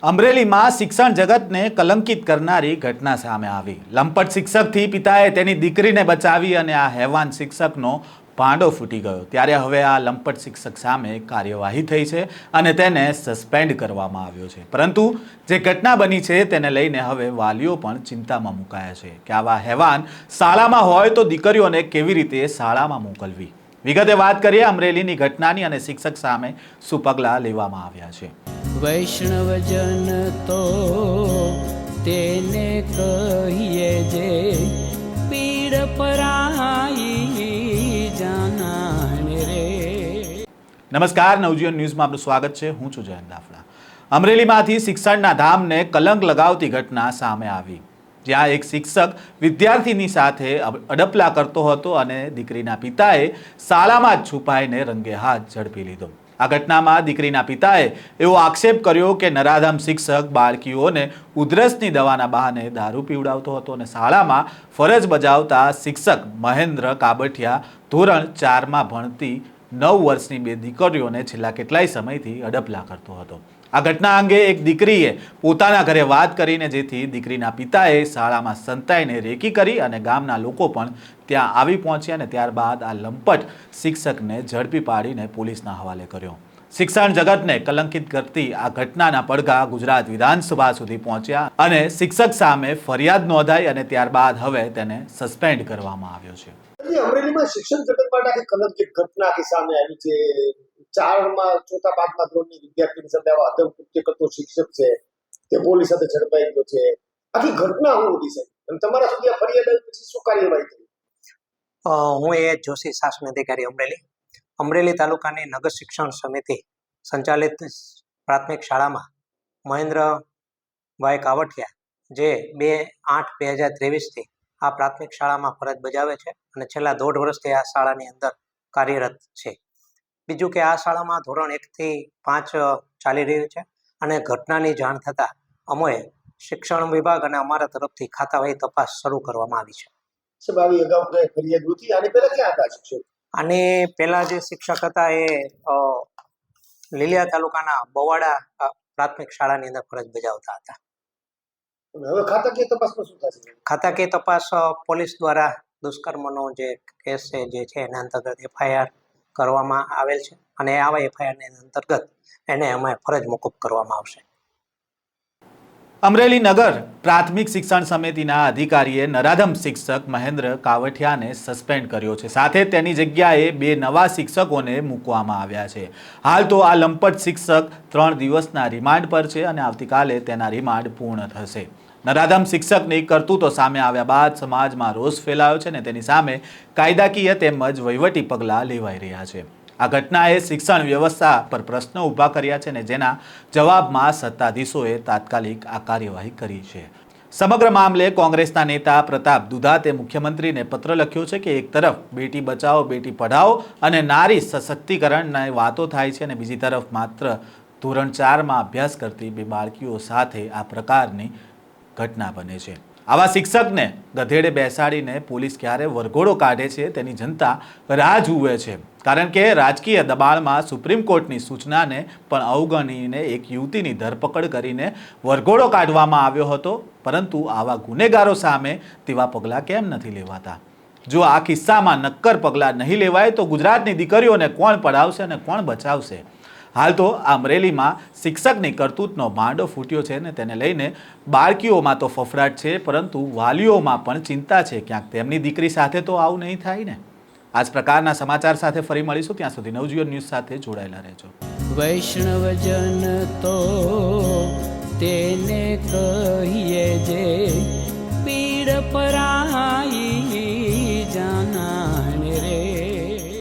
અમરેલીમાં શિક્ષણ જગતને કલંકિત કરનારી ઘટના સામે આવી। લંપટ શિક્ષકથી પિતાએ તેની દીકરીને બચાવી અને આ હેવાન શિક્ષકનો ભાંડો ફૂટી ગયો। ત્યારે હવે આ લંપટ શિક્ષક સામે કાર્યવાહી થઈ છે અને તેને સસ્પેન્ડ કરવામાં આવ્યો છે। પરંતુ જે ઘટના બની છે તેને લઈને હવે વાલીઓ પણ ચિંતામાં મુકાયા છે કે આવા હેવાન શાળામાં હોય તો દીકરીઓને કેવી રીતે શાળામાં મોકલવી। વિગતે વાત કરીએ અમરેલીની ઘટનાની અને શિક્ષક સામે શું પગલાં લેવામાં આવ્યા છે। વૈષ્ણવજન તો તેને કહીએ જે પીડ પરાઈ જાનાને રે। નમસ્કાર, નવજીવન ન્યૂઝમાં આપનું સ્વાગત છે। હું છું જયંત દાફડા। અમરેલીમાંથી શિક્ષણના ધામને કલંક લગાવતી ઘટના સામે આવી, જ્યાં એક શિક્ષક વિદ્યાર્થીની સાથે અડપલા કરતો હતો અને દીકરીના પિતાએ શાળામાં જ છુપાઈને રંગે હાથ ઝડપી લીધો। આ ઘટનામાં દીકરીના પિતાએ એવો આક્ષેપ કર્યો કે નરાધમ શિક્ષક બાળકીઓને ઉધરસની દવાના બહાને દારૂ પીવડાવતો હતો અને શાળામાં ફરજ બજાવતા શિક્ષક મહેન્દ્ર કાબઠિયા ધોરણ 4માં ભણતી 9 વર્ષની બે દીકરીઓને છેલ્લા કેટલાય સમયથી અડપલા કરતો હતો। આ ઘટના અંગે એક દીકરીએ પોતાના ઘરે વાત કરીને જેથી દીકરીના પિતાએ શાળામાં સંતાઈને રેકી કરી અને ગામના લોકો પણ ત્યાં આવી પહોંચ્યા અને ત્યારબાદ આ લંપટ શિક્ષકને ઝડપી પાડીને પોલીસના હવાલે કર્યો। શિક્ષણ જગતને કલંકિત કરતી આ ઘટનાના પડઘા ગુજરાત વિધાનસભા સુધી પહોંચ્યા અને શિક્ષક સામે ફરિયાદ નોંધાઈ અને ત્યારબાદ હવે તેને સસ્પેન્ડ કરવામાં આવ્યો છે। અમરેલીમાં શિક્ષણ જગત માટે આખી કલંકિત ઘટના કે સામે આવી છે। 4માં ચોથા 5મા ધોરણની વિદ્યાર્થીની સાથે આવા અદબ કૃત્ય કરતો શિક્ષક છે તે પોલીસ સાથે ઝડપાઈ ગયો છે। આખી ઘટના હું હતી સાહેબ, અને તમારા સુધી આ ફરિયાદ આવી પછી શું કાર્યવાહી થઈ? હું એ જોશી શાસન અધિકારી અમરેલી તાલુકાની નગર શિક્ષણ સમિતિ સંચાલિત પ્રાથમિક શાળામાં મહેન્દ્રભાઈ કાવઠિયા જે 2/8/2023થી આ પ્રાથમિક શાળામાં ફરજ બજાવે છે અને છેલ્લા 1.5 વર્ષથી આ શાળાની અંદર કાર્યરત છે। બીજું કે આ શાળામાં ધોરણ 1 થી 5 ચાલી રહ્યું છે અને ઘટનાની જાણ થતાં અમોએ શિક્ષણ વિભાગ અને અમારા તરફથી ખાતાવાહી તપાસ શરૂ કરવામાં આવી છે। સાહેબ, આવી અગાઉ ફરિયાદ હતી? આની પહેલા ક્યાં હતા શિક્ષક? આની પહેલા જે શિક્ષક હતા એ લીલિયા તાલુકાના બવાડા પ્રાથમિક શાળાની અંદર ફરજ બજાવતા હતા। હવે ખાતાકીય તપાસમાં શું થશે? ખાતાકીય તપાસ પોલીસ દ્વારા દુષ્કર્મનો જે કેસ જે છે એના અંતર્ગત FIR કરવામાં આવેલ છે અને આવા FIR અંતર્ગત એને અમે ફરજ મોકૂફ કરવામાં આવશે। અમરેલી નગર પ્રાથમિક શિક્ષણ સમિતિના અધિકારીએ નરાધમ શિક્ષક મહેન્દ્ર કાવઠિયાને સસ્પેન્ડ કર્યો છે, સાથે તેની જગ્યાએ 2 નવા શિક્ષકોને મૂકવામાં આવ્યા છે। હાલ તો આ લંપટ શિક્ષક 3 દિવસના રિમાન્ડ પર છે અને આવતીકાલે તેના રિમાન્ડ પૂર્ણ થશે। નરાધમ શિક્ષકની કરતૂતો સામે આવ્યા બાદ સમાજમાં રોષ ફેલાયો છે અને તેની સામે કાયદાકીય તેમજ વહીવટી પગલાં લેવાઈ રહ્યા છે। આ ઘટનાએ શિક્ષણ વ્યવસ્થા પર પ્રશ્નો ઊભા કર્યા છે અને જેના જવાબમાં સત્તાધીશોએ તાત્કાલિક આ કાર્યવાહી કરી છે। સમગ્ર મામલે કોંગ્રેસના નેતા પ્રતાપ દુધાતે મુખ્યમંત્રીને પત્ર લખ્યો છે કે એક તરફ બેટી બચાવો બેટી પઢાઓ અને નારી સશક્તિકરણની વાતો થાય છે અને બીજી તરફ માત્ર ધોરણ 4માં અભ્યાસ કરતી 2 બાળકીઓ સાથે આ પ્રકારની ઘટના બને છે। આવા શિક્ષકને ગધેડે બેસાડીને પોલીસ ક્યારે વરઘોડો કાઢે છે તેની જનતા રાહ જુએ છે, કારણ કે રાજકીય દબાણમાં સુપ્રીમ કોર્ટની સૂચનાને પણ અવગણીને એક યુવતીની ધરપકડ કરીને વરઘોડો કાઢવામાં આવ્યો હતો, પરંતુ આવા ગુનેગારો સામે તેવા પગલાં કેમ નથી લેવાતા? જો આ કિસ્સામાં નક્કર પગલાં નહીં લેવાય તો ગુજરાતની દીકરીઓને કોણ પઢાવશે અને કોણ બચાવશે? હાલ તો અમરેલીમાં શિક્ષકની કરતૂતનો ભાંડો ફૂટ્યો છે ને તેને લઈને બાળકીઓમાં તો ફફડાટ છે, પરંતુ વાલીઓમાં પણ ચિંતા છે, ક્યાંક તેમની દીકરી સાથે તો આવું નહીં થાય ને। આ જ પ્રકારના સમાચાર સાથે ફરી મળીશું, ત્યાં સુધી નવજીવન ન્યૂઝ સાથે જોડાયેલા રહેજો। વૈષ્ણવજન તો તેને કહીએ જે